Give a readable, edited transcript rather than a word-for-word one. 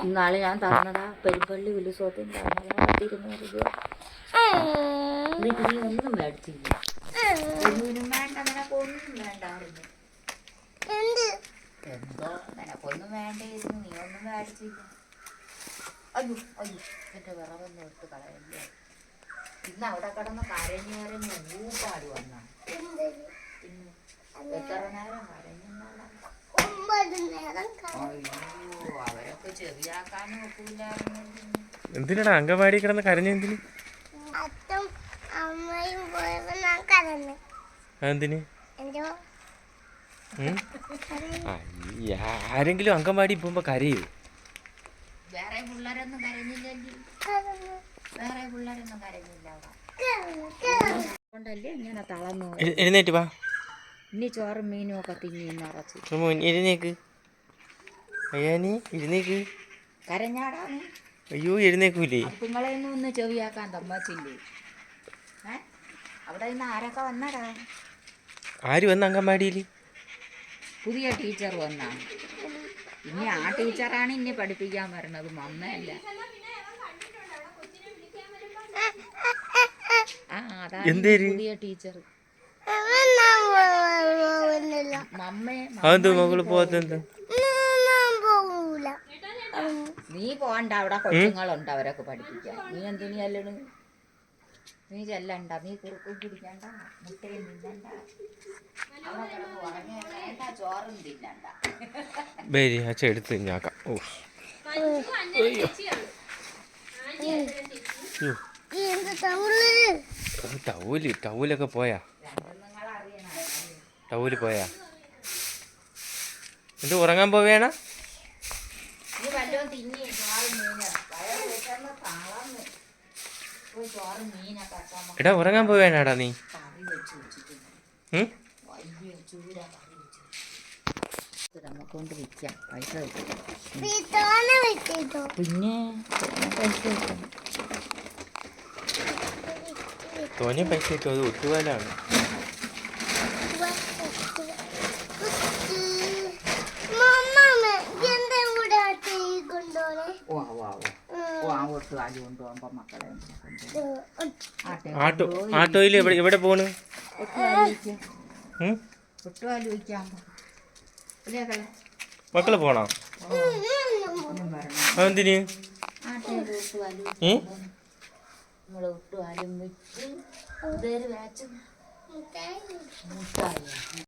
ഇന്നാളെ ഞാൻ തന്നതാ പെരുപ്പള്ളി ഉത്സവത്തിന് തന്നതാ 200 രൂപ. എന്നിട്ട് നീ ഒന്നും മേടിച്ചില്ല. ഒന്നിനും വേണ്ട, നിനക്കൊന്നും വേണ്ടായിരുന്നു. എന്തോ നിനക്കൊന്നും വേണ്ടായിരുന്നു, നീ ഒന്നും മേടിച്ചില്ല. അയ്യോ അയ്യോ, എൻ്റെ വിറവൊന്നും എടുത്ത് കളയല്ലേ. ഇന്ന് അവിടെ കിടന്ന് കരഞ്ഞ് ഊപ്പാടി വന്ന. പിന്നെ എത്ര നേരം കരഞ്ഞെന്നാണ്. അയ്യോ, അവരൊക്കെ ചെറിയാക്കാനും ഒക്കില്ലായിരുന്നു. എന്തിനാ അങ്കവാടി കിടന്ന് കരഞ്ഞെന്തിന്? എന്തിന്? ആരെങ്കിലും അങ്കൻവാടി പോകുമ്പോ കരയൂ? വേറെ പിള്ളേരൊന്നും കരഞ്ഞില്ലല്ലേ? വേറെ പിള്ളേരൊന്നും കരഞ്ഞില്ല കൊണ്ടല്ലേ ഇങ്ങനെ തളർന്നു. എഴുന്നേറ്റ് വാ. ഇനി ചോറും മീനും ഒക്കെ തിങ്ങി നിറച്ച്. എഴുന്നേക്ക്. അയ്യാനി എഴുന്നേക്ക്. കരഞ്ഞാടാന്ന്. അയ്യോ എഴുന്നേക്കൂലേ? നിങ്ങളെയൊന്നും ഒന്ന് ചെവിയാക്കാൻ തമ്മച്ചില്ലേ? അവിടെ നിന്ന് ആരൊക്കെ വന്നടാ? ആര് വന്ന അങ്കൻവാടിയിൽ? പുതിയ ടീച്ചർ വന്നാ. ഇനി ആ ടീച്ചറാണ് ഇനി പഠിപ്പിക്കാൻ വരണത്, മമ്മയല്ല. ആ അതാണ് പുതിയ ടീച്ചർ. നീ പോണ്ട, അവിടെ കൊച്ചുങ്ങളുണ്ട് അവരൊക്കെ പഠിപ്പിക്കാൻ. നീ എന്തിനു? നീ ചെല്ലണ്ട, നീ കുറുക്കും കുടിക്കണ്ട, മുട്ടയും തിന്നണ്ട, ചോറും തിന്നണ്ട. എടുത്ത് ഞാക്കാം. ടൗലൊക്കെ പോയാ? ടൗല് പോയാ? എന്ത് ഉറങ്ങാൻ പോവേണ? എടാ ഉറങ്ങാൻ പോവേണാടാ നീ? നമുക്കൊണ്ട് വിൽക്കാം, പൈസ കിട്ടും. പിന്നെ തോനെ പൈസ കിട്ടും, അത് ഒത്തുപാലാണ്. ആട്ടോയിൽ എവിടെ പോണ്? മക്കള് പോണോ? എന്തിന്? ഒട്ടുപാലും